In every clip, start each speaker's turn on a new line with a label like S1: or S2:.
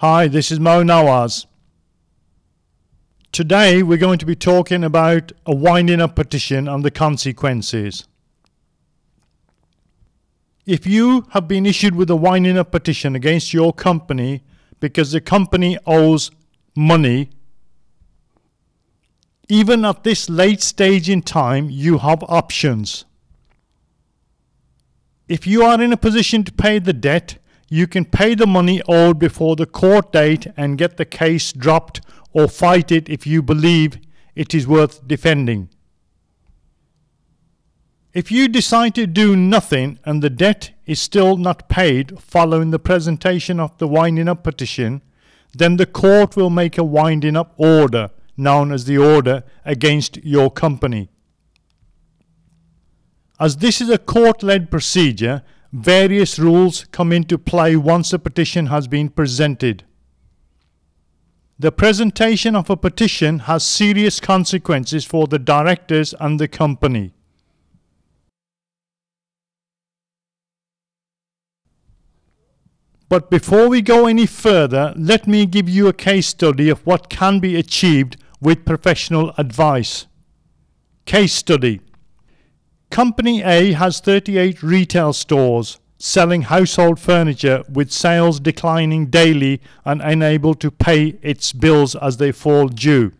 S1: Hi, this is Mo Nawaz. Today we're going to be talking about a winding up petition and the consequences. If you have been issued with a winding up petition against your company because the company owes money, even at this late stage in time, you have options. If you are in a position to pay the debt, you can pay the money owed before the court date and get the case dropped, or fight it if you believe it is worth defending. If you decide to do nothing and the debt is still not paid following the presentation of the winding up petition, then the court will make a winding up order, known as the order against your company. As this is a court-led procedure, various rules come into play once a petition has been presented. The presentation of a petition has serious consequences for the directors and the company. But before we go any further, let me give you a case study of what can be achieved with professional advice. Case study. Company A has 38 retail stores selling household furniture, with sales declining daily and unable to pay its bills as they fall due.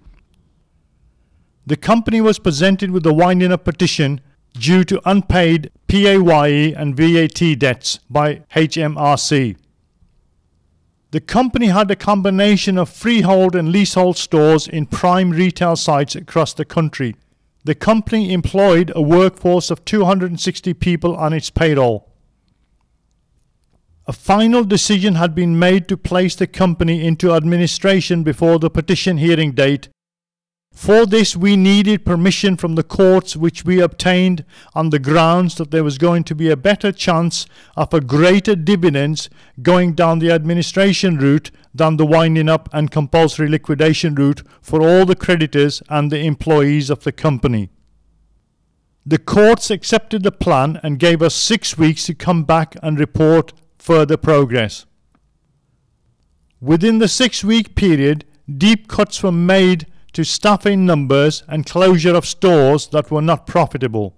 S1: The company was presented with a winding up petition due to unpaid PAYE and VAT debts by HMRC. The company had a combination of freehold and leasehold stores in prime retail sites across the country. The company employed a workforce of 260 people on its payroll. A final decision had been made to place the company into administration before the petition hearing date. For this, we needed permission from the courts, which we obtained on the grounds that there was going to be a better chance of a greater dividends going down the administration route than the winding up and compulsory liquidation route for all the creditors and the employees of the company. The courts accepted the plan and gave us 6 weeks to come back and report further progress. Within the 6-week period, deep cuts were made to staffing numbers and closure of stores that were not profitable.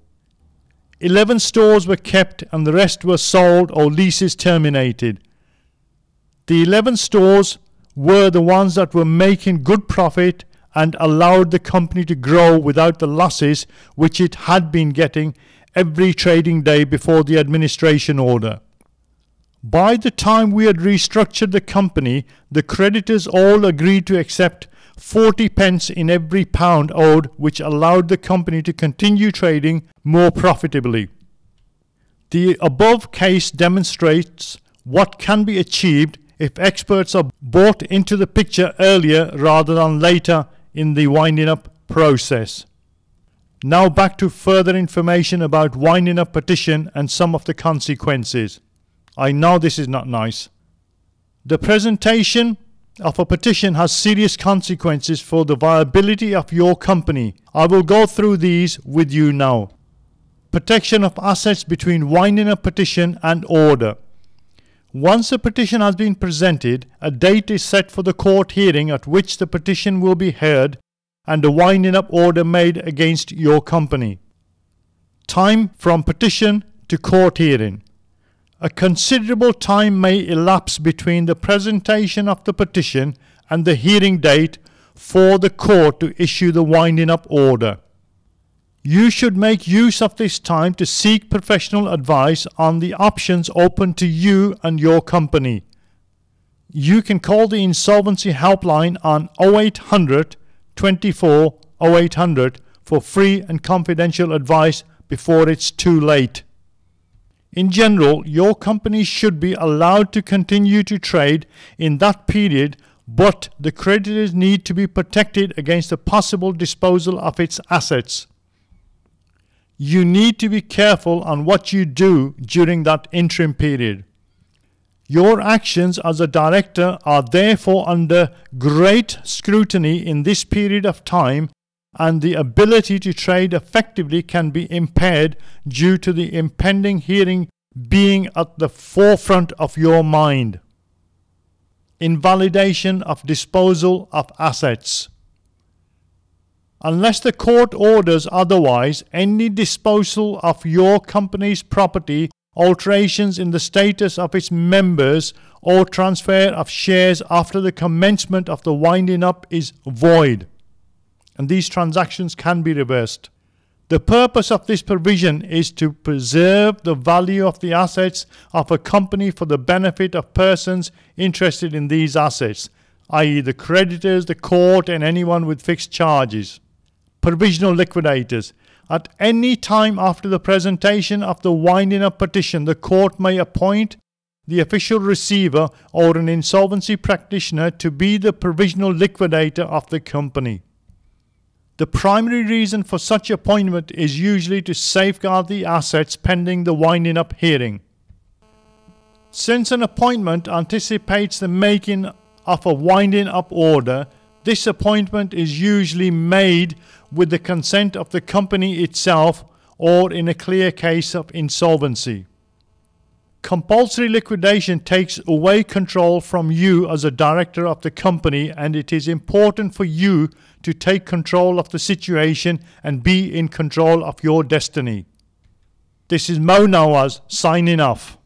S1: 11 stores were kept and the rest were sold or leases terminated. The 11 stores were the ones that were making good profit and allowed the company to grow without the losses which it had been getting every trading day before the administration order. By the time we had restructured the company, the creditors all agreed to accept 40 pence in every pound owed, which allowed the company to continue trading more profitably. The above case demonstrates what can be achieved if experts are brought into the picture earlier rather than later in the winding up process. Now back to further information about winding up petition and some of the consequences. I know this is not nice. The presentation of a petition has serious consequences for the viability of your company. I will go through these with you now. Protection of assets between winding up petition and order. Once a petition has been presented, a date is set for the court hearing at which the petition will be heard and a winding up order made against your company. Time from petition to court hearing. A considerable time may elapse between the presentation of the petition and the hearing date for the court to issue the winding up order. You should make use of this time to seek professional advice on the options open to you and your company. You can call the insolvency helpline on 0800 24 0800 for free and confidential advice before it's too late. In general, your company should be allowed to continue to trade in that period, but the creditors need to be protected against the possible disposal of its assets. You need to be careful on what you do during that interim period. Your actions as a director are therefore under great scrutiny in this period of time, and the ability to trade effectively can be impaired due to the impending hearing being at the forefront of your mind. Invalidation of disposal of assets. Unless the court orders otherwise, any disposal of your company's property, alterations in the status of its members, or transfer of shares after the commencement of the winding up is void, and these transactions can be reversed. The purpose of this provision is to preserve the value of the assets of a company for the benefit of persons interested in these assets, i.e. the creditors, the court, and anyone with fixed charges. Provisional liquidators. At any time after the presentation of the winding up petition, the court may appoint the official receiver or an insolvency practitioner to be the provisional liquidator of the company. The primary reason for such appointment is usually to safeguard the assets pending the winding up hearing. Since an appointment anticipates the making of a winding up order, this appointment is usually made with the consent of the company itself or in a clear case of insolvency. Compulsory liquidation takes away control from you as a director of the company, and it is important for you to take control of the situation and be in control of your destiny. This is Mo Nawaz signing off.